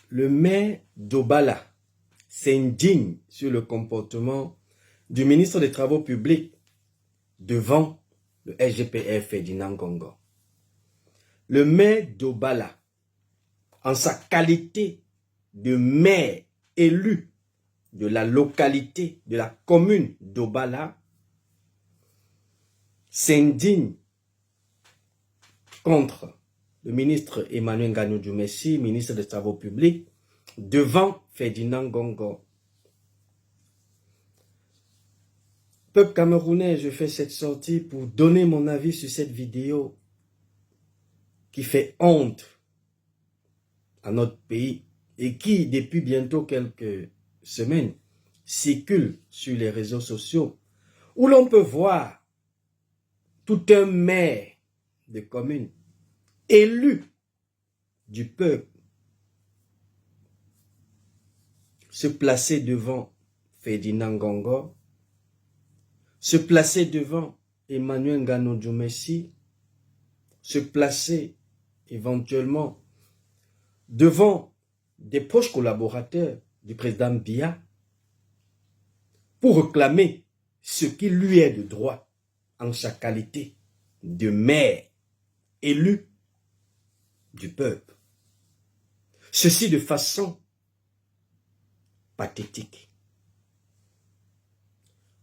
Le maire d'Obala s'indigne sur le comportement du ministre des Travaux publics devant le SGPF Ferdinand Ngongo. Le maire d'Obala, en sa qualité de maire élu de la localité, de la commune d'Obala, s'indigne contre le ministre Emmanuel Nganou Djoumessi, ministre des Travaux publics, devant Ferdinand Ngongo. Peuple camerounais, je fais cette sortie pour donner mon avis sur cette vidéo qui fait honte à notre pays et qui, depuis bientôt quelques semaines, circule sur les réseaux sociaux, où l'on peut voir tout un maire de commune élu du peuple se placer devant Ferdinand Ngongo, se placer devant Emmanuel Nganou Djoumessi, se placer éventuellement devant des proches collaborateurs du président Biya pour réclamer ce qui lui est de droit en sa qualité de maire élu du peuple. Ceci de façon pathétique.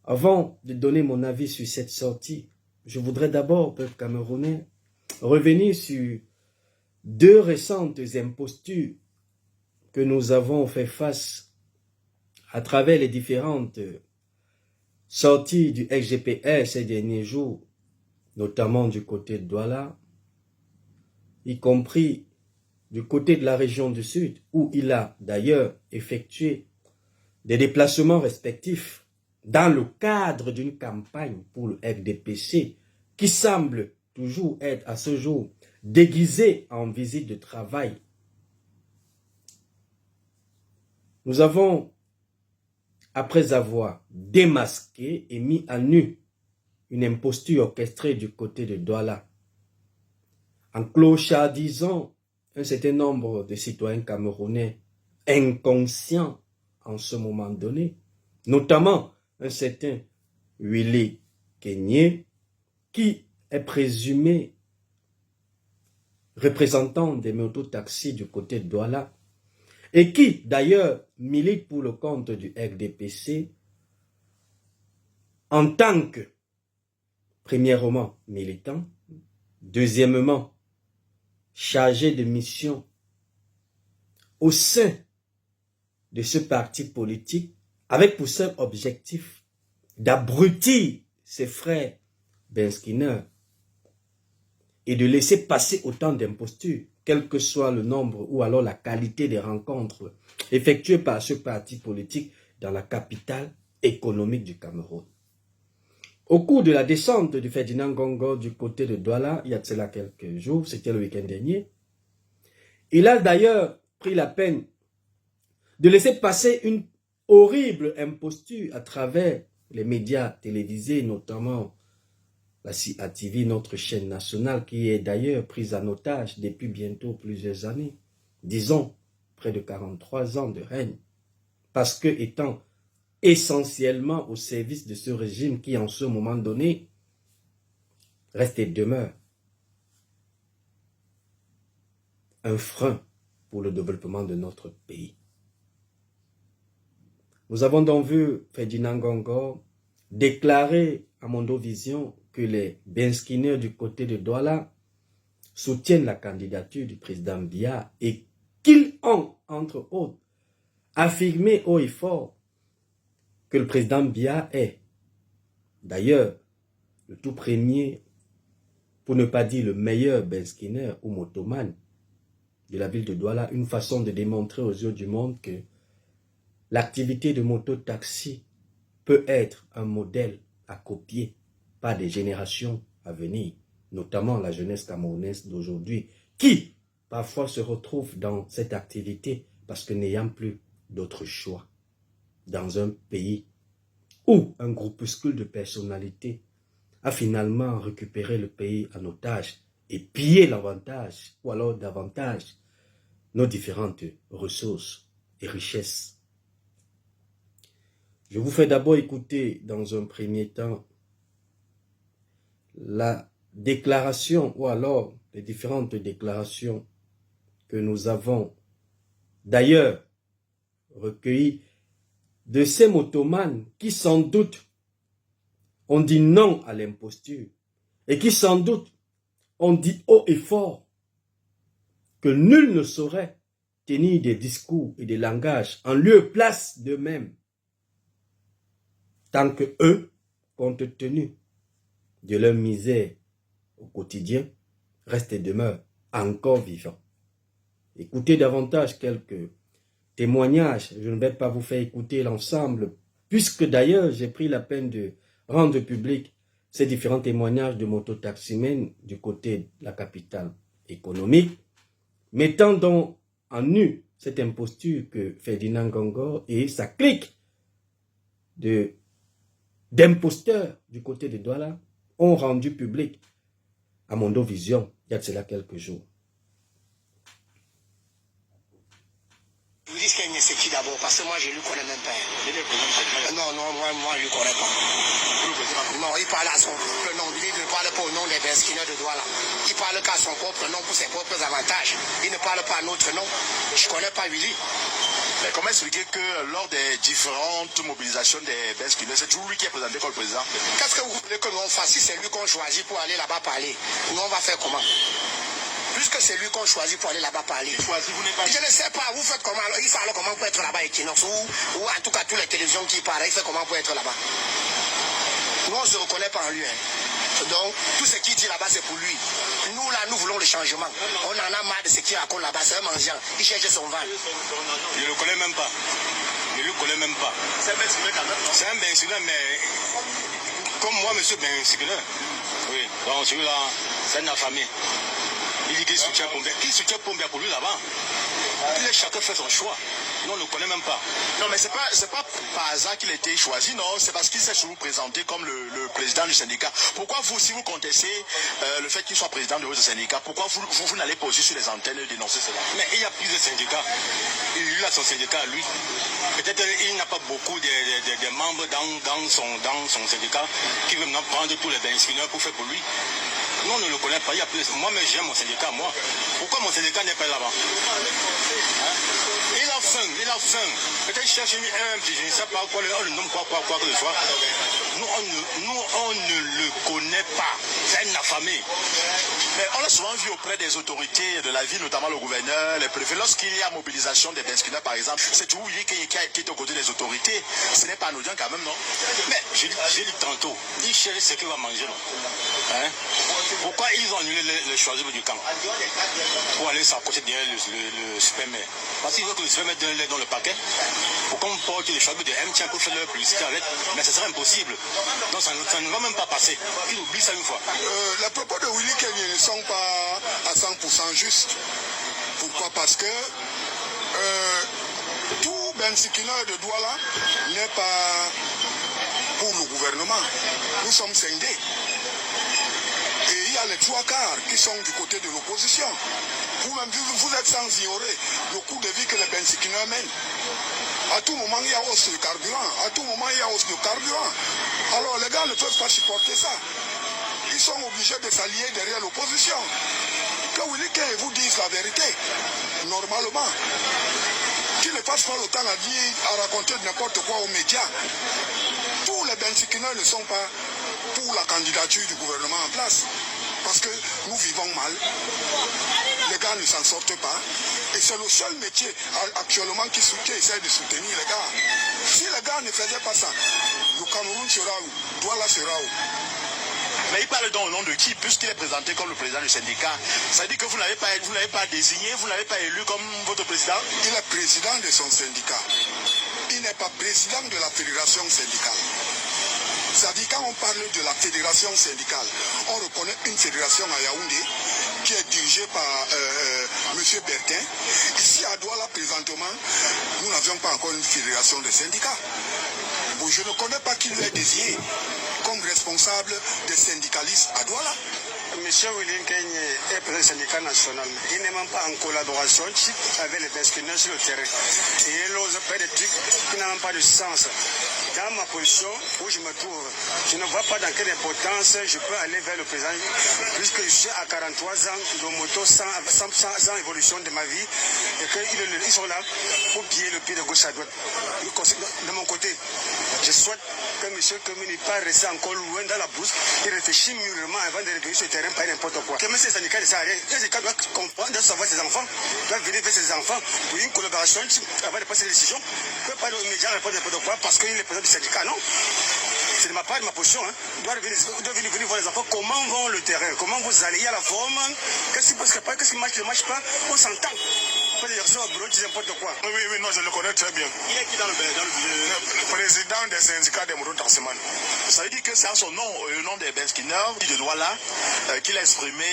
Avant de donner mon avis sur cette sortie, je voudrais d'abord, peuple camerounais, revenir sur deux récentes impostures que nous avons fait face à travers les différentes sorties du SGPS ces derniers jours, notamment du côté de Douala, y compris du côté de la région du Sud, où il a d'ailleurs effectué des déplacements respectifs dans le cadre d'une campagne pour le FDPC qui semble toujours être à ce jour déguisée en visite de travail. Nous avons, après avoir démasqué et mis à nu une imposture orchestrée du côté de Douala, en clochardisant un certain nombre de citoyens camerounais inconscients en ce moment donné, notamment un certain Willy Kenyé, qui est présumé représentant des mototaxis du côté de Douala, et qui d'ailleurs milite pour le compte du FDPC en tant que, premièrement, militant, deuxièmement, chargé de mission au sein de ce parti politique, avec pour seul objectif d'abrutir ses frères Benskiner et de laisser passer autant d'impostures, quel que soit le nombre ou alors la qualité des rencontres effectuées par ce parti politique dans la capitale économique du Cameroun. Au cours de la descente de Ferdinand Ngongo du côté de Douala, il y a de cela quelques jours, c'était le week-end dernier, il a d'ailleurs pris la peine de laisser passer une horrible imposture à travers les médias télévisés, notamment la CIATV, notre chaîne nationale, qui est d'ailleurs prise en otage depuis bientôt plusieurs années, disons près de 43 ans de règne, parce que étant essentiellement au service de ce régime qui, en ce moment donné, reste et demeure un frein pour le développement de notre pays. Nous avons donc vu Ferdinand Ngongo déclarer à Mondovision que les Benskiner du côté de Douala soutiennent la candidature du président Biya et qu'ils ont, entre autres, affirmé haut et fort que le président Biya est, d'ailleurs, le tout premier, pour ne pas dire le meilleur Benskiner ou motoman de la ville de Douala, une façon de démontrer aux yeux du monde que l'activité de moto-taxi peut être un modèle à copier par des générations à venir, notamment la jeunesse camerounaise d'aujourd'hui, qui parfois se retrouve dans cette activité parce que n'ayant plus d'autre choix dans un pays où un groupuscule de personnalités a finalement récupéré le pays en otage et pillé l'avantage, ou alors davantage, nos différentes ressources et richesses. Je vous fais d'abord écouter dans un premier temps la déclaration ou alors les différentes déclarations que nous avons d'ailleurs recueillies de ces motomanes qui sans doute ont dit non à l'imposture et qui sans doute ont dit haut et fort que nul ne saurait tenir des discours et des langages en lieu et place d'eux-mêmes tant que eux, compte tenu de leur misère au quotidien, restent et demeurent encore vivants. Écoutez davantage quelques témoignages. Je ne vais pas vous faire écouter l'ensemble, puisque d'ailleurs j'ai pris la peine de rendre public ces différents témoignages de mototaximens du côté de la capitale économique, mettant donc en nu cette imposture que Ferdinand Gongor et sa clique d'imposteurs du côté de Douala ont rendu public à Mondovision il y a de cela quelques jours. Vous dites qu'il y a c'est qui d'abord, parce que moi je ne lui connais même pas. Non, moi je ne lui connais pas. Non, il parle à son propre nom, il ne parle pas au nom des Beskineurs de Douala. Il parle qu'à son propre nom pour ses propres avantages. Il ne parle pas à notre nom. Je ne connais pas Willy. Mais comment expliquer que lors des différentes mobilisations des Beskineurs, c'est toujours lui qui est présenté comme le président? Qu'est-ce que vous voulez que nous on fasse? Si c'est lui qu'on choisit pour aller là-bas parler, nous on va faire comment? Puisque c'est lui qu'on choisit pour aller là-bas parler. Je ne sais pas, vous faites comment? Il fait alors comment pour être là-bas, Equinox, ou en tout cas toutes les télévisions qui parlent, il fait comment pour être là-bas? Nous, on ne se reconnaît pas en lui. Donc, tout ce qu'il dit là-bas, c'est pour lui. Nous, là, nous voulons le changement. On en a marre de ce qu'il raconte là-bas. C'est un mendiant. Il cherche son vin. Je ne le connais même pas. Je ne le connais même pas. C'est un Bensikiner quand même. C'est un Bensikiner, mais comme moi, monsieur Bensikiner. Oui, donc celui-là, c'est un affamé. Il dit qu'il soutient Pombia. Qui soutient Pombia pour lui là-bas? Chacun fait son choix. Nous, on ne le connaît même pas. Non, mais c'est pas par hasard qu'il a été choisi, non. C'est parce qu'il s'est toujours présenté comme le président du syndicat. Pourquoi vous, si vous contestez le fait qu'il soit président de votre syndicat, pourquoi vous n'allez pas aussi sur les antennes et dénoncer cela? Mais il y a plusieurs syndicats. Il a son syndicat à lui. Peut-être qu'il n'a pas beaucoup de membres dans son syndicat qui veulent maintenant prendre tous les Bensikiner pour faire pour lui. Nous, on ne le connaît pas. Il y a plus. Moi-même, j'ai mon syndicat, moi. Pourquoi mon syndicat n'est pas là-bas? Il a faim. Peut-être chercher un petit, je ne sais pas quoi, le nom, quoi que ce soit. Nous, on ne le connaît pas. C'est un affamé. Mais on l'a souvent vu auprès des autorités de la ville, notamment le gouverneur, les préfets. Lorsqu'il y a mobilisation des Beskineurs, par exemple, c'est toujours lui qui est aux côtés des autorités. Ce n'est pas anodin quand même, non? Mais j'ai dit tantôt, il cherche ce qu'il va manger, non? Hein? Pourquoi ils ont annulé le choisissement du camp pour aller s'accoster derrière le supermaire? Parce qu'ils veulent que le supermaire donne l'aide dans le paquet pour qu'on porte le choix de MTN pour faire leur publicité avec. Mais ce serait impossible. Donc ça ne va même pas passer. Ils oublient ça une fois. Les propos de Willy Kenny ne sont pas à 100% justes. Pourquoi? Parce que tout Bensikiner de Douala n'est pas pour le gouvernement. Nous sommes scindés. Et il y a les trois quarts qui sont du côté de l'opposition. Vous-même, vous êtes sans ignorer le coût de vie que les Bensikiner mènent. À tout moment, il y a hausse de carburant. À tout moment, il y a hausse de carburant. Alors, les gars ne peuvent pas supporter ça. Ils sont obligés de s'allier derrière l'opposition. Que Willy Kenny vous dise la vérité, normalement. Qu'ils ne passent pas le temps à raconter n'importe quoi aux médias. Tous les Bensikiner ne sont pas pour la candidature du gouvernement en place. Parce que nous vivons mal. Les gars ne s'en sortent pas. Et c'est le seul métier actuellement qui essaie de soutenir les gars. Si les gars ne faisaient pas ça, le Cameroun sera où? Douala sera où? Mais il parle donc au nom de qui, puisqu'il est présenté comme le président du syndicat? Ça veut dire que vous n'avez pas désigné, vous n'avez pas élu comme votre président? Il est président de son syndicat. Il n'est pas président de la fédération syndicale. C'est-à-dire quand on parle de la fédération syndicale, on reconnaît une fédération à Yaoundé qui est dirigée par M. Bertin. Ici à Douala, présentement, nous n'avions pas encore une fédération de syndicats. Bon, je ne connais pas qui lui est désigné comme responsable des syndicalistes à Douala. Monsieur William Kenya est président du syndicat national. Il n'est même pas en collaboration avec les besquineurs sur le terrain. Et il n'ose faire des trucs qui n'ont même pas de sens. Dans ma position où je me trouve, je ne vois pas dans quelle importance je peux aller vers le président, puisque je suis à 43 ans de moto sans évolution de ma vie, et qu'ils sont là pour piller le pied de gauche à droite. De mon côté, je souhaite que M. Kemi n'est pas resté encore loin dans la bourse et réfléchir mûrement avant de revenir sur le terrain par n'importe quoi. Que M. syndicat ne sert à rien. Les syndicats doivent comprendre, doivent savoir ses enfants, doivent venir vers ses enfants pour une collaboration avant de passer les décisions. Ne peut pas aux médias répondre n'importe quoi parce qu'il est président du syndicat, non. C'est de ma part, de ma position. Doit venir voir les enfants, comment vont le terrain, comment vous allez, il y a la forme, qu'est-ce qui marche, ne marche pas, on s'entend. Oui, non, je le connais très bien. Il est qui dans le Le président des syndicats des motos taximan. Ça veut dire que c'est à son nom, le nom des Benskiner, de Douala, qu'il a exprimé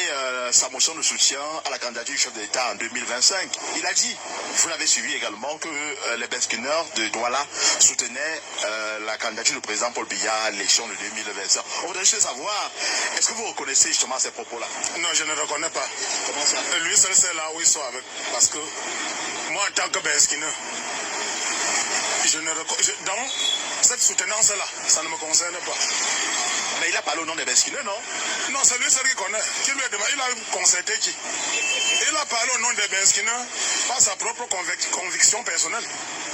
sa motion de soutien à la candidature du chef de l'État en 2025. Il a dit, vous l'avez suivi également, que les Benskiner de Douala soutenaient la candidature du président Paul Biya à l'élection de 2025. On voudrait juste savoir, est-ce que vous reconnaissez justement ces propos-là? Non, je ne reconnais pas. Comment ça? Lui seul, c'est là où ils sont avec. Parce que moi, en tant que Benskiner, donc, cette soutenance-là, ça ne me concerne pas. Mais il a parlé au nom des Benskiner, non? Non, c'est lui seul qui connaît. Qui lui a demandé, il a concerté qui? Il a parlé au nom des Benskiner par sa propre conviction personnelle.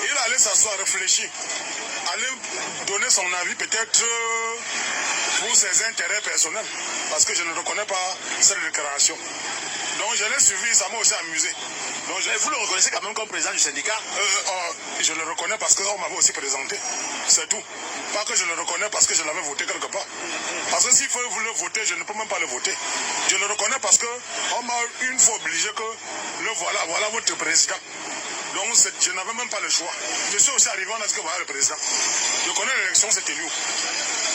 Il allait s'asseoir, réfléchir, aller donner son avis peut-être pour ses intérêts personnels. Parce que je ne reconnais pas cette déclaration. Donc je l'ai suivi, ça m'a aussi amusé. Donc, vous le reconnaissez quand même comme président du syndicat? Je le reconnais parce qu'on m'avait aussi présenté. C'est tout. Pas que je le reconnais parce que je l'avais voté quelque part. Parce que s'il faut vous le voter, je ne peux même pas le voter. Je le reconnais parce qu'on m'a une fois obligé que le voilà votre président. Donc je n'avais même pas le choix. Je suis aussi arrivé, on a dit que voilà le président. Je connais l'élection, c'était lui.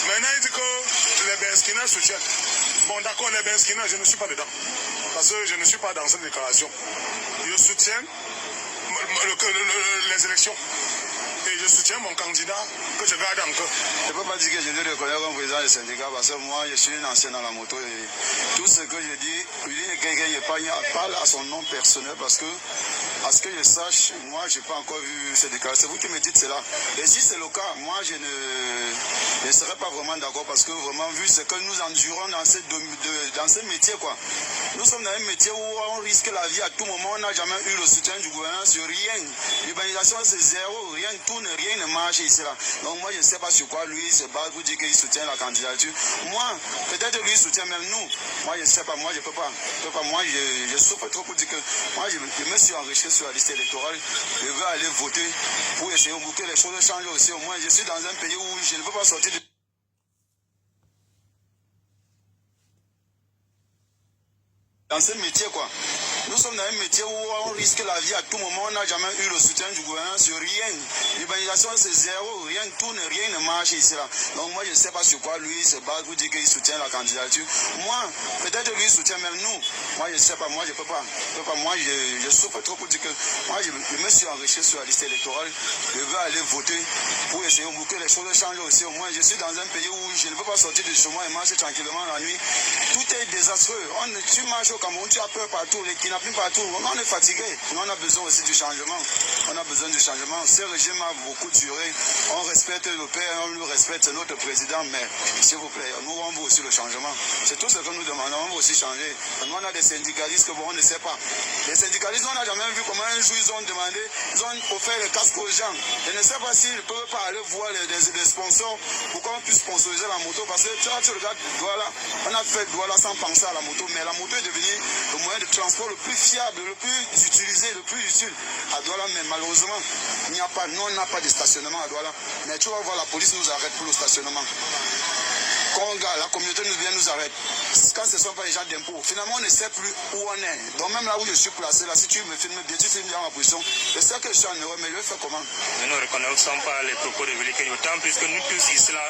Maintenant, il dit que les Benskiner soutiennent. Bon, d'accord, les Benskiner, je ne suis pas dedans. Parce que je ne suis pas dans cette déclaration. Je soutiens les élections. Et je soutiens mon candidat que je garde encore. Je ne peux pas dire que je le reconnais comme président du syndicat parce que moi je suis un ancien dans la moto et tout ce que je dis, lui quelqu'un qui parle à son nom personnel parce que à ce que je sache, moi je n'ai pas encore vu cette déclaration. C'est vous qui me dites cela. Et si c'est le cas, moi je ne serais pas vraiment d'accord parce que vraiment vu ce que nous endurons dans ce métier quoi. Nous sommes dans un métier où on risque la vie à tout moment, on n'a jamais eu le soutien du gouvernement sur rien. L'urbanisation c'est zéro, rien ne marche ici là. Donc moi je ne sais pas sur quoi lui se bat pour dire qu'il soutient la candidature. Moi, peut-être lui soutient même nous. Moi je ne sais pas, moi je ne peux pas. Moi je souffre trop pour dire que moi je me suis enrichi sur la liste électorale. Je veux aller voter pour essayer que les choses changent aussi. Au moins je suis dans un pays où je ne peux pas sortir de... Dans ce métier quoi. Nous sommes dans un métier où on risque la vie à tout moment, on n'a jamais eu le soutien du gouvernement sur rien. L'urbanisation c'est zéro, rien ne marche ici là. Donc moi je ne sais pas sur quoi lui se bat pour dire qu'il soutient la candidature. Moi, peut-être lui soutient même nous. Moi je ne sais pas, moi je ne peux pas. Moi je souffre trop pour dire que moi je me suis enrichi sur la liste électorale. Je veux aller voter pour essayer que les choses changent aussi. Au moins je suis dans un pays où je ne peux pas sortir de chez moi et marcher tranquillement la nuit. Tout est désastreux. Tu marches au Cameroun, tu as peur partout, les kidnappings partout. On est fatigué. Nous on a besoin aussi du changement. On a besoin du changement. Ce régime a beaucoup duré. On respecte le père, on le respecte, c'est notre président, mais s'il vous plaît, nous on veut aussi le changement. C'est tout ce que nous demandons, on veut aussi changer. Nous on a des syndicalistes que bon, on ne sait pas. Les syndicalistes, on n'a jamais vu comment un jour ils ont demandé, ils ont offert les casques aux gens. Je ne sais pas s'ils ne peuvent pas aller voir les sponsors pour qu'on puisse sponsoriser la moto. Parce que tu regardes Douala, on a fait Douala sans penser à la moto, mais la moto est devenue le moyen de transport le plus fiable, le plus utilisé, le plus utile à Douala. Mais malheureusement, nous on n'a pas de stationnement à Douala. Mais tu vas voir, la police nous arrête pour le stationnement. Quand la communauté nous arrête, quand ce ne sont pas les gens d'impôts, finalement on ne sait plus où on est. Donc même là où je suis placé, là, si tu me filmes bien, tu filmes bien ma position, je sais que je suis en Europe, mais je vais faire comment? Nous ne reconnaissons pas les propos de Willy Kenny, autant puisque nous tous ici là,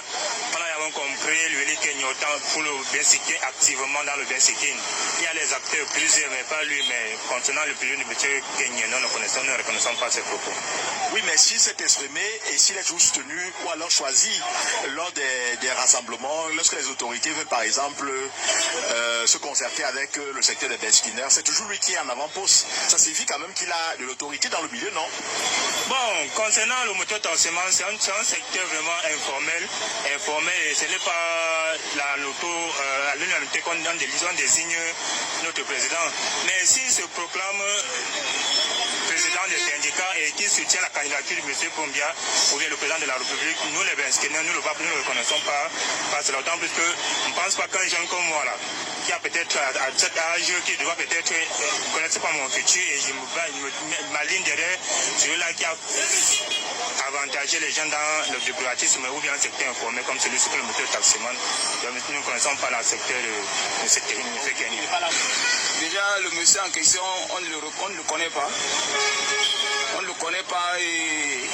on a compris Willy Kenny autant pour le Bensikin, activement dans le Bensikin. Il y a les acteurs, plusieurs, mais pas lui, mais concernant le pilier de M. Kenny, nous ne reconnaissons pas ses propos. Oui, mais s'il s'est exprimé et s'il est toujours soutenu ou alors choisi lors des rassemblements lorsque les autorités veulent par exemple se concerter avec le secteur des Beskiners, c'est toujours lui qui est en avant-poste. Ça signifie quand même qu'il a de l'autorité dans le milieu, non? Bon, concernant le mototaxement, c'est un secteur vraiment informel, et ce n'est pas à l'unanimité qu'on désigne notre président. Mais s'il se proclame président des syndicats et qui soutient la candidature de M. Pombia ou bien le président de la République, nous les Beskiners, nous ne le reconnaissons pas cela, autant plus que je ne pense pas qu'un jeune comme moi là, qui a peut-être à cet âge, qui doit peut-être connaître pas mon futur, et je m'aligne derrière celui-là qui a avantagé les gens dans le débrouillardisme ou bien un secteur informel comme celui sur le mototaximan. Nous ne connaissons pas le secteur de cette technique. Déjà, le monsieur en question, on ne le connaît pas. On ne le connaît pas et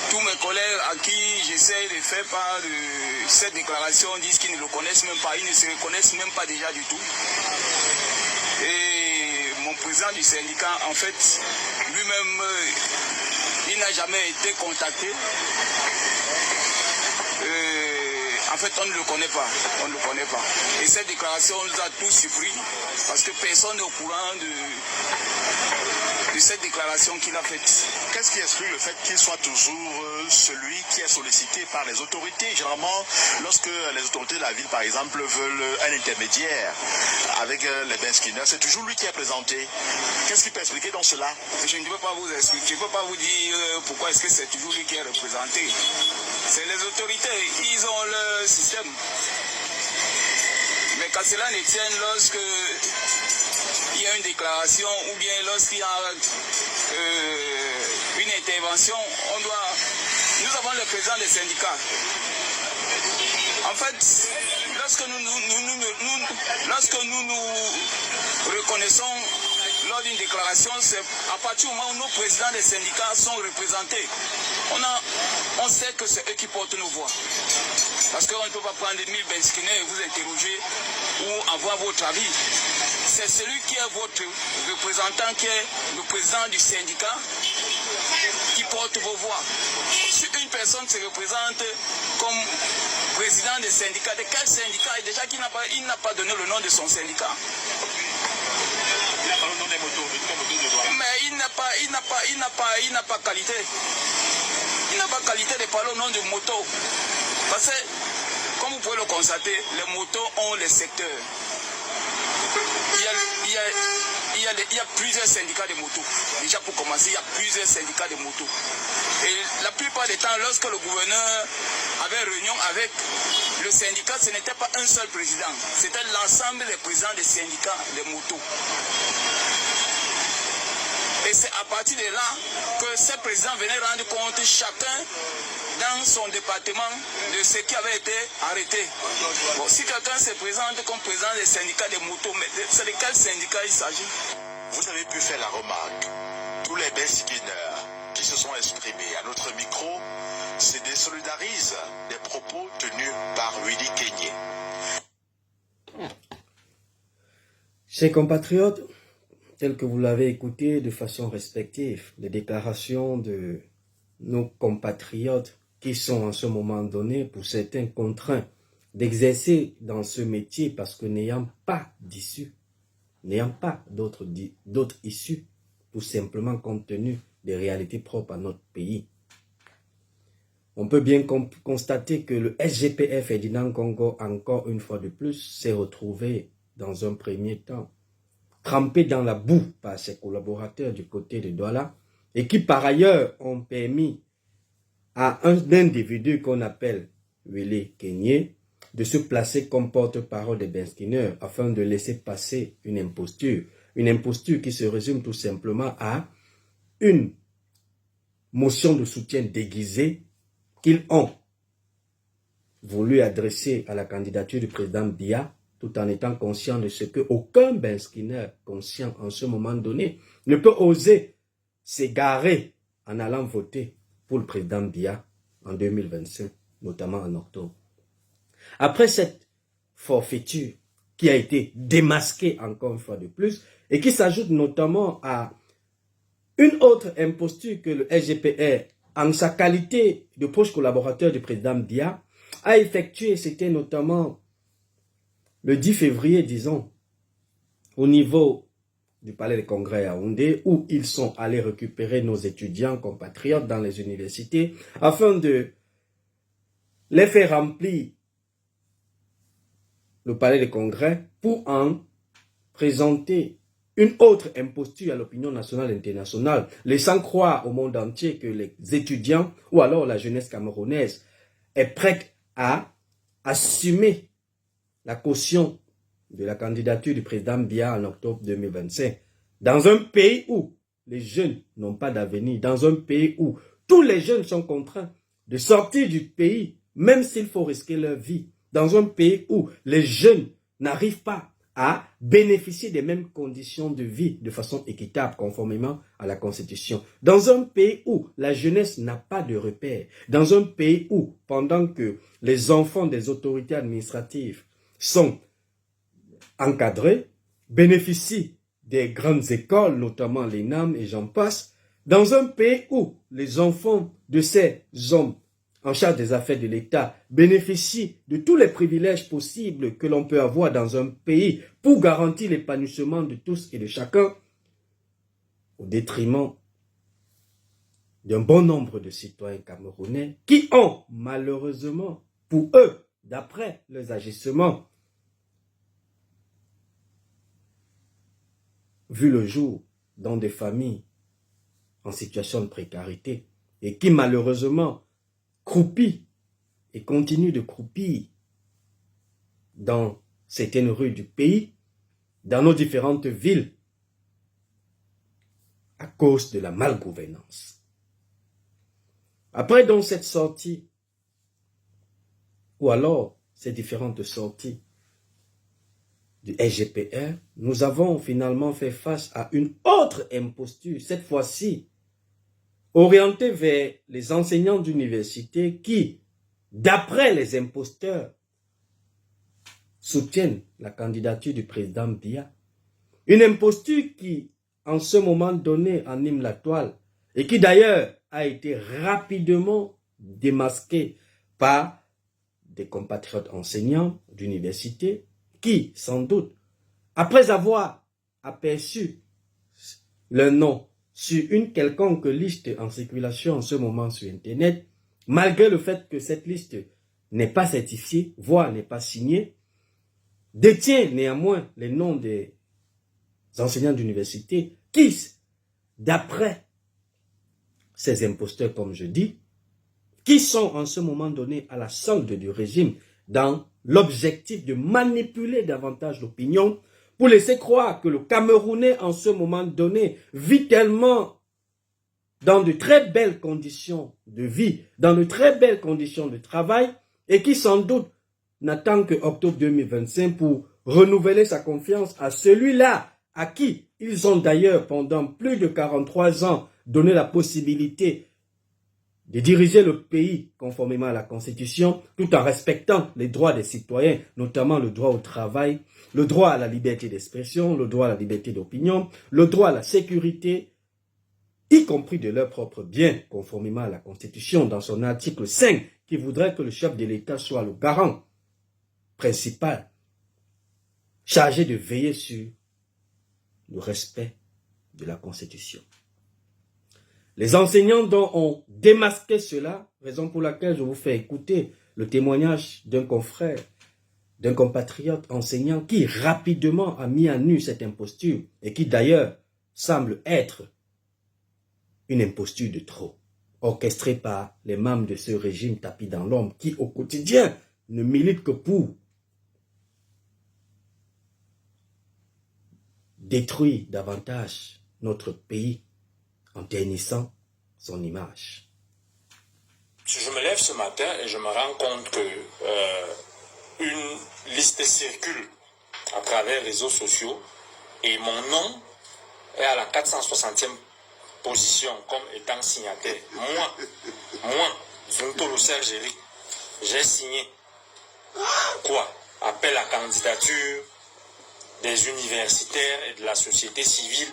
tous mes collègues à qui j'essaie de faire part de cette déclaration disent qu'ils ne le connaissent même pas, ils ne se reconnaissent même pas déjà du tout. Et mon président du syndicat, en fait, lui-même, il n'a jamais été contacté. En fait, on ne le connaît pas. On ne le connaît pas. Et cette déclaration nous a tous surpris parce que personne n'est au courant de cette déclaration qu'il a faite. Qu'est-ce qui explique le fait qu'il soit toujours celui qui est sollicité par les autorités? Généralement, lorsque les autorités de la ville, par exemple, veulent un intermédiaire avec les Beskiners, c'est toujours lui qui est présenté. Qu'est-ce qui peut expliquer dans cela? Je ne peux pas vous expliquer, je ne peux pas vous dire pourquoi est-ce que c'est toujours lui qui est représenté. C'est les autorités, ils ont le système. Mais quand cela ne tienne, lorsque il y a une déclaration ou bien lorsqu'il y a une intervention, nous avons le président des syndicats. En fait, lorsque nous nous reconnaissons lors d'une déclaration, c'est à partir du moment où nos présidents des syndicats sont représentés. On sait que c'est eux qui portent nos voix. Parce qu'on ne peut pas prendre 1000 Beskiners et vous interroger ou avoir votre avis. C'est celui qui est votre représentant, qui est le président du syndicat, qui porte vos voix. Si une personne se représente comme président des syndicats, de quel syndicat? Et déjà il n'a pas donné le nom de son syndicat. Mais il n'a pas qualité. Il n'a pas qualité de parler au nom de moto. Parce que, comme vous pouvez le constater, les motos ont les secteurs. Il y a plusieurs syndicats de motos. Déjà pour commencer, il y a plusieurs syndicats de motos. Et la plupart des temps, lorsque le gouverneur avait réunion avec le syndicat, ce n'était pas un seul président. C'était l'ensemble des présidents des syndicats de motos. Et c'est à partir de là que ces présidents venaient rendre compte chacun dans son département de ce qui avait été arrêté. Bon, si quelqu'un se présente comme président des syndicats des motos, mais c'est de quel syndicat il s'agit? Vous avez pu faire la remarque. Tous les Beskiners qui se sont exprimés à notre micro se désolidarisent des propos tenus par Willy Kenyé. Chers compatriotes, tel que vous l'avez écouté de façon respective, les déclarations de nos compatriotes qui sont en ce moment donné, pour certains, contraints d'exercer dans ce métier parce que n'ayant pas d'issue, n'ayant pas d'autres issues, tout simplement compte tenu des réalités propres à notre pays. On peut bien constater que le SGPF Ferdinand Congo, encore une fois de plus, s'est retrouvé dans un premier temps trempé dans la boue par ses collaborateurs du côté de Douala et qui par ailleurs ont permis à un individu qu'on appelle Willy Kenyé de se placer comme porte-parole des Beskiners afin de laisser passer une imposture qui se résume tout simplement à une motion de soutien déguisée qu'ils ont voulu adresser à la candidature du président Biya, tout en étant conscient de ce qu'aucun Benskiner conscient en ce moment donné ne peut oser s'égarer en allant voter pour le président Biya en 2025, notamment en octobre. Après cette forfaiture qui a été démasquée encore une fois de plus et qui s'ajoute notamment à une autre imposture que le SGPR, en sa qualité de proche collaborateur du président Biya, a effectué, c'était notamment le 10 février, disons, au niveau du Palais des Congrès à Yaoundé, où ils sont allés récupérer nos étudiants compatriotes dans les universités, afin de les faire remplir le Palais des Congrès pour en présenter une autre imposture à l'opinion nationale et internationale, laissant croire au monde entier que les étudiants ou alors la jeunesse camerounaise est prête à assumer la caution de la candidature du président Biya en octobre 2025. Dans un pays où les jeunes n'ont pas d'avenir, dans un pays où tous les jeunes sont contraints de sortir du pays, même s'il faut risquer leur vie, dans un pays où les jeunes n'arrivent pas à bénéficier des mêmes conditions de vie de façon équitable conformément à la Constitution. Dans un pays où la jeunesse n'a pas de repères, dans un pays où, pendant que les enfants des autorités administratives sont encadrés, bénéficient des grandes écoles, notamment l'ENAM et j'en passe, dans un pays où les enfants de ces hommes en charge des affaires de l'État bénéficient de tous les privilèges possibles que l'on peut avoir dans un pays pour garantir l'épanouissement de tous et de chacun, au détriment d'un bon nombre de citoyens camerounais qui ont malheureusement, pour eux, d'après leurs agissements, vu le jour dans des familles en situation de précarité et qui malheureusement croupit et continue de croupir dans certaines rues du pays, dans nos différentes villes, à cause de la malgouvernance. Après donc cette sortie, ou alors ces différentes sorties du SGPR, nous avons finalement fait face à une autre imposture, cette fois-ci orienté vers les enseignants d'université qui, d'après les imposteurs, soutiennent la candidature du président Biya. Une imposture qui, en ce moment donné, anime la toile et qui d'ailleurs a été rapidement démasquée par des compatriotes enseignants d'université qui, sans doute, après avoir aperçu leur nom sur une quelconque liste en circulation en ce moment sur Internet, malgré le fait que cette liste n'est pas certifiée, voire n'est pas signée, détient néanmoins les noms des enseignants d'université qui, d'après ces imposteurs, comme je dis, qui sont en ce moment donné à la solde du régime dans l'objectif de manipuler davantage l'opinion, pour laisser croire que le Camerounais en ce moment donné vit tellement dans de très belles conditions de vie, dans de très belles conditions de travail, et qui sans doute n'attend que octobre 2025 pour renouveler sa confiance à celui-là, à qui ils ont d'ailleurs pendant plus de 43 ans donné la possibilité de diriger le pays conformément à la Constitution, tout en respectant les droits des citoyens, notamment le droit au travail, le droit à la liberté d'expression, le droit à la liberté d'opinion, le droit à la sécurité, y compris de leurs propres biens, conformément à la Constitution, dans son article 5, qui voudrait que le chef de l'État soit le garant principal, chargé de veiller sur le respect de la Constitution. Les enseignants dont ont démasqué cela, raison pour laquelle je vous fais écouter le témoignage d'un confrère, d'un compatriote enseignant qui rapidement a mis à nu cette imposture et qui d'ailleurs semble être une imposture de trop, orchestrée par les membres de ce régime tapis dans l'ombre qui au quotidien ne militent que pour détruire davantage notre pays en ternissant son image. Je me lève ce matin et je me rends compte que une liste circule à travers les réseaux sociaux et mon nom est à la 460e position comme étant signataire. Moi, Zuntolo Sergéry, j'ai signé quoi? Appel à candidature des universitaires et de la société civile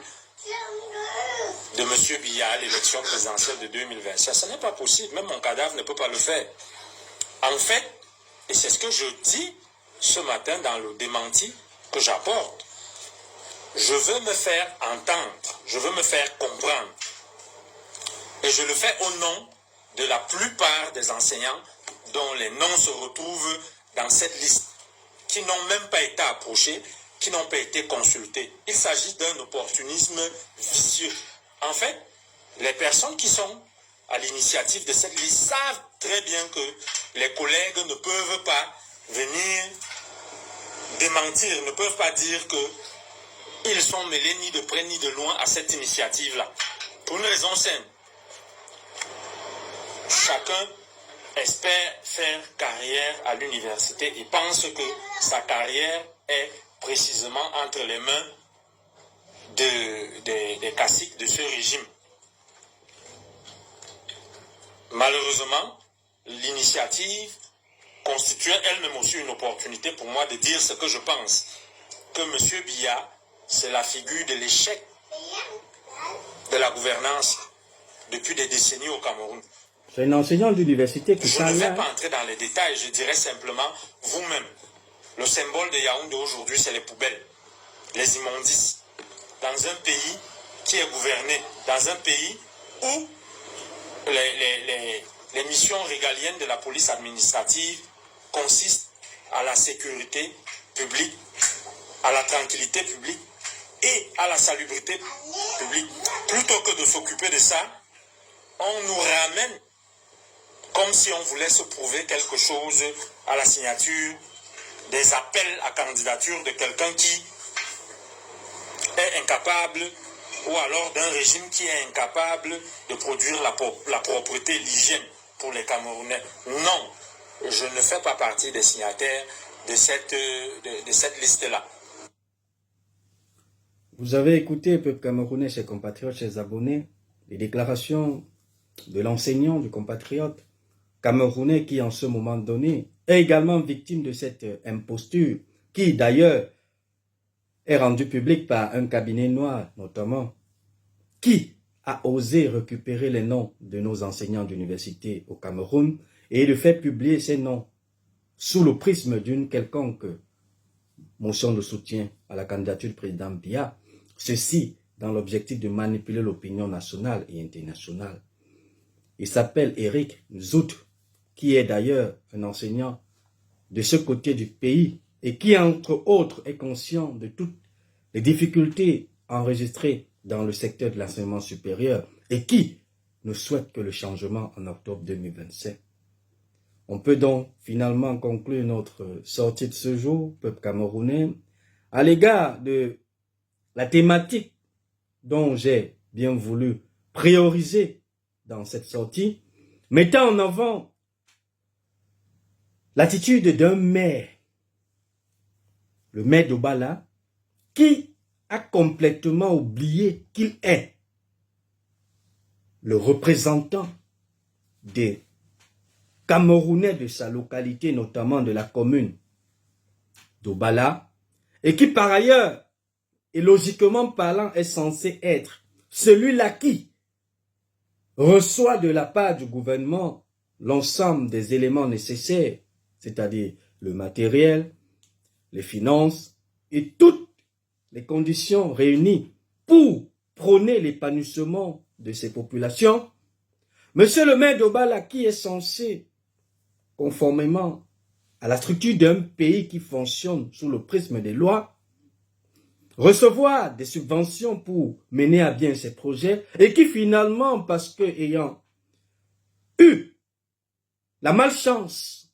de M. Biya à l'élection présidentielle de 2025. Ce n'est pas possible, même mon cadavre ne peut pas le faire. En fait, Et c'est ce que je dis ce matin dans le démenti que j'apporte. Je veux me faire entendre, je veux me faire comprendre. Et je le fais au nom de la plupart des enseignants dont les noms se retrouvent dans cette liste, qui n'ont même pas été approchés, qui n'ont pas été consultés. Il s'agit d'un opportunisme vicieux. En fait, les personnes qui sont à l'initiative de cette liste savent très bien que les collègues ne peuvent pas venir démentir, ne peuvent pas dire qu'ils sont mêlés ni de près ni de loin à cette initiative-là. Pour une raison simple. Chacun espère faire carrière à l'université et pense que sa carrière est précisément entre les mains des caciques de ce régime. Malheureusement, l'initiative constituait elle-même aussi une opportunité pour moi de dire ce que je pense. Que M. Biya, c'est la figure de l'échec de la gouvernance depuis des décennies au Cameroun. C'est un enseignant d'université qui Je ne vais pas entrer dans les détails, je dirais simplement vous-même. Le symbole de Yaoundé aujourd'hui, c'est les poubelles, les immondices. Dans un pays qui est gouverné, dans un pays où les missions régaliennes de la police administrative consistent à la sécurité publique, à la tranquillité publique et à la salubrité publique. Plutôt que de s'occuper de ça, on nous ramène comme si on voulait se prouver quelque chose à la signature des appels à candidature de quelqu'un qui est incapable, ou alors d'un régime qui est incapable de produire la propreté, l'hygiène pour les Camerounais. Non, je ne fais pas partie des signataires de cette liste-là. Vous avez écouté, peuple camerounais, chers compatriotes, chers abonnés, les déclarations de l'enseignant, du compatriote camerounais qui, en ce moment donné, est également victime de cette imposture, qui d'ailleurs est rendue publique par un cabinet noir, notamment, qui a osé récupérer les noms de nos enseignants d'université au Cameroun et de faire publier ces noms sous le prisme d'une quelconque motion de soutien à la candidature du président Biya, ceci dans l'objectif de manipuler l'opinion nationale et internationale. Il s'appelle Eric Nzout, qui est d'ailleurs un enseignant de ce côté du pays et qui, entre autres, est conscient de toutes les difficultés enregistrées dans le secteur de l'enseignement supérieur et qui ne souhaite que le changement en octobre 2025. On peut donc finalement conclure notre sortie de ce jour, peuple camerounais, à l'égard de la thématique dont j'ai bien voulu prioriser dans cette sortie, mettant en avant l'attitude d'un maire, le maire d'Obala, qui a complètement oublié qu'il est le représentant des Camerounais de sa localité, notamment de la commune d'Obala, et qui par ailleurs, et logiquement parlant, est censé être celui-là qui reçoit de la part du gouvernement l'ensemble des éléments nécessaires, c'est-à-dire le matériel, les finances et toutes les conditions réunies pour prôner l'épanouissement de ces populations. Monsieur le maire d'Obala, qui est censé, conformément à la structure d'un pays qui fonctionne sous le prisme des lois, recevoir des subventions pour mener à bien ses projets et qui finalement, parce que ayant eu la malchance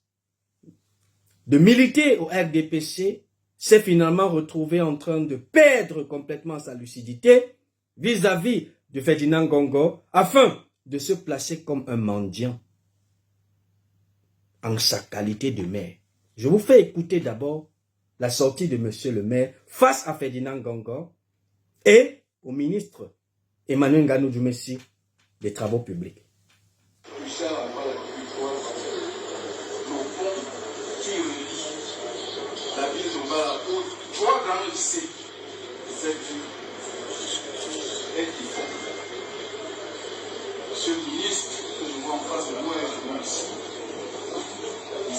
de militer au RDPC, s'est finalement retrouvé en train de perdre complètement sa lucidité vis-à-vis de Ferdinand Ngongo afin de se placer comme un mendiant en sa qualité de maire. Je vous fais écouter d'abord la sortie de monsieur le maire face à Ferdinand Ngongo et au ministre Emmanuel Nganou Djoumessi des Travaux publics. Monsieur le ministre, que je vois en face de moi et je vois ici,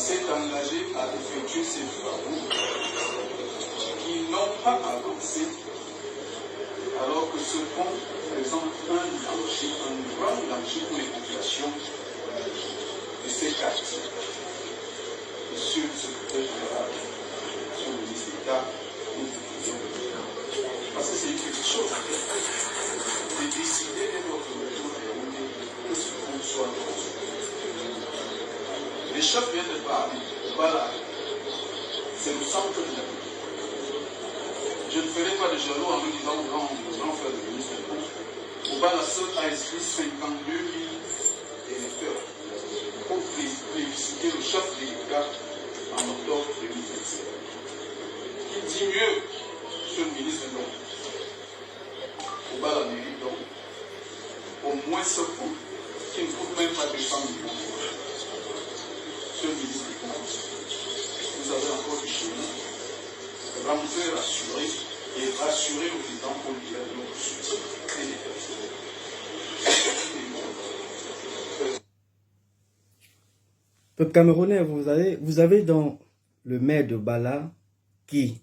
s'est engagé à effectuer ces travaux qui n'ont pas avancé, alors que ce pont présente un grand danger pour les populations de ces quartiers. Monsieur le secrétaire général, monsieur le ministre d'État, parce que c'est quelque chose de décider de notre retour que ce pont soit construit. Les chefs viennent de parler. Voilà. C'est le centre de la vie. Je ne ferai pas de jaloux en me disant grand frère de ministre. Voilà, seul a inscrit 52 000 électeurs pour plébisciter le chef de l'État en octobre 2027. Qui dit mieux, monsieur le ministre, donc, la mairie, donc, au moins ce coup, qui ne coûte même pas 200 millions. Monsieur le ministre, vous avez encore du chemin. Ramsey rassuré et rassurer le président pour lui dire notre soutien et les personnes. Peuple camerounais, vous avez dans le maire de Bala qui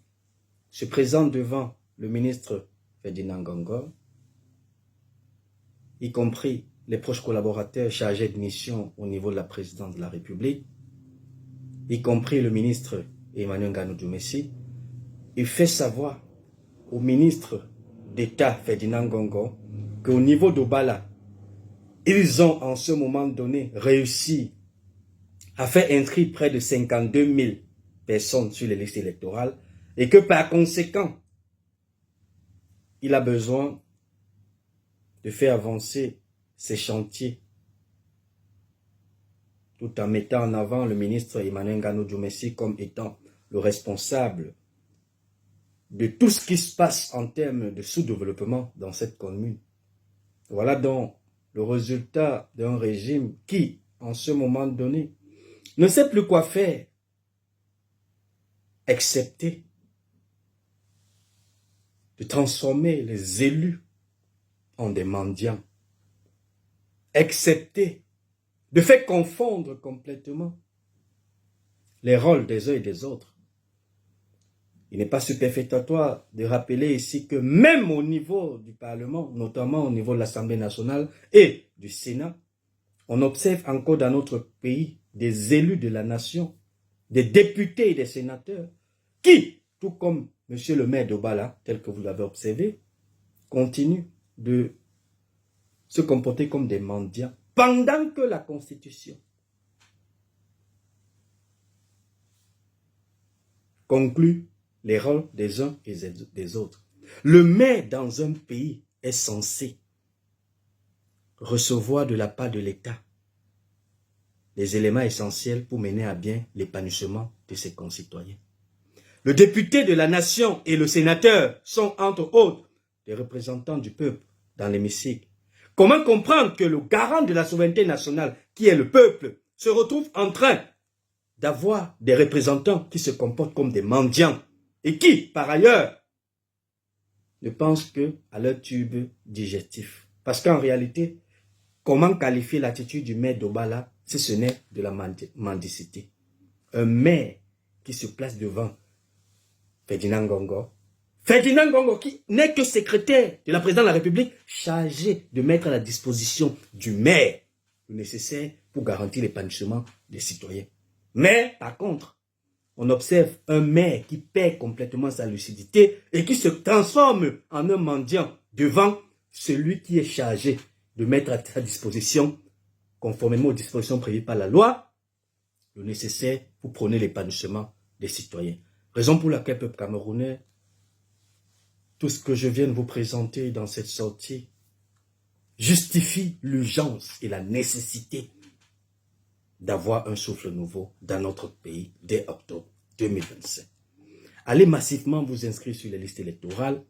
se présente devant le ministre Ferdinand Ngongor, y compris les proches collaborateurs chargés de mission au niveau de la présidence de la République, y compris le ministre Emmanuel Nganou Djoumessi. Il fait savoir au ministre d'État Ferdinand Ngongor qu'au niveau de Bala, ils ont en ce moment donné réussi à faire inscrire près de 52 000 personnes sur les listes électorales et que par conséquent, il a besoin de faire avancer ces chantiers tout en mettant en avant le ministre Emmanuel Nganou Djoumessi comme étant le responsable de tout ce qui se passe en termes de sous-développement dans cette commune. Voilà donc le résultat d'un régime qui, en ce moment donné, ne sait plus quoi faire, excepté de transformer les élus en des mendiants, excepté de faire confondre complètement les rôles des uns et des autres. Il n'est pas superfétatoire de rappeler ici que même au niveau du Parlement, notamment au niveau de l'Assemblée nationale et du Sénat, on observe encore dans notre pays des élus de la nation, des députés et des sénateurs qui, tout comme M. le maire de Bala, tel que vous l'avez observé, continuent de se comporter comme des mendiants pendant que la Constitution conclut les rôles des uns et des autres. Le maire dans un pays est censé recevoir de la part de l'État les éléments essentiels pour mener à bien l'épanouissement de ses concitoyens. Le député de la nation et le sénateur sont entre autres des représentants du peuple dans l'hémicycle. Comment comprendre que le garant de la souveraineté nationale, qui est le peuple, se retrouve en train d'avoir des représentants qui se comportent comme des mendiants et qui, par ailleurs, ne pensent qu'à leur tube digestif. Parce qu'en réalité, comment qualifier l'attitude du maire d'Obala si ce n'est de la mendicité? Un maire qui se place devant Ferdinand Ngongor. Ferdinand Ngongor qui n'est que secrétaire de la présidence de la République chargé de mettre à la disposition du maire le nécessaire pour garantir l'épanouissement des citoyens. Mais par contre, on observe un maire qui perd complètement sa lucidité et qui se transforme en un mendiant devant celui qui est chargé de mettre à sa disposition, conformément aux dispositions prévues par la loi, le nécessaire pour prôner l'épanouissement des citoyens. Raison pour laquelle, peuple camerounais, tout ce que je viens de vous présenter dans cette sortie justifie l'urgence et la nécessité d'avoir un souffle nouveau dans notre pays dès octobre 2025. Allez massivement vous inscrire sur les listes électorales.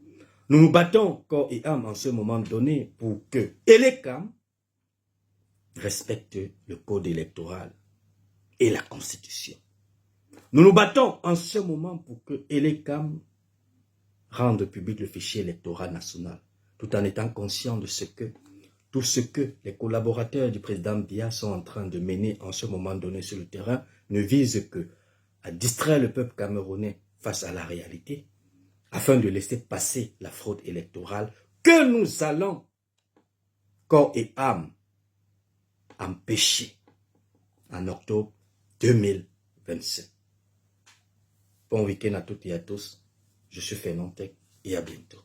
Nous nous battons corps et âme en ce moment donné pour que Elecam respecte le code électoral et la Constitution. Nous nous battons en ce moment pour que Elecam rende public le fichier électoral national, tout en étant conscient de ce que tout ce que les collaborateurs du président Biya sont en train de mener en ce moment donné sur le terrain ne vise que à distraire le peuple camerounais face à la réalité, afin de laisser passer la fraude électorale que nous allons, corps et âme, empêcher en octobre 2025. Bon week-end à toutes et à tous. Je suis Fernand Tech et à bientôt.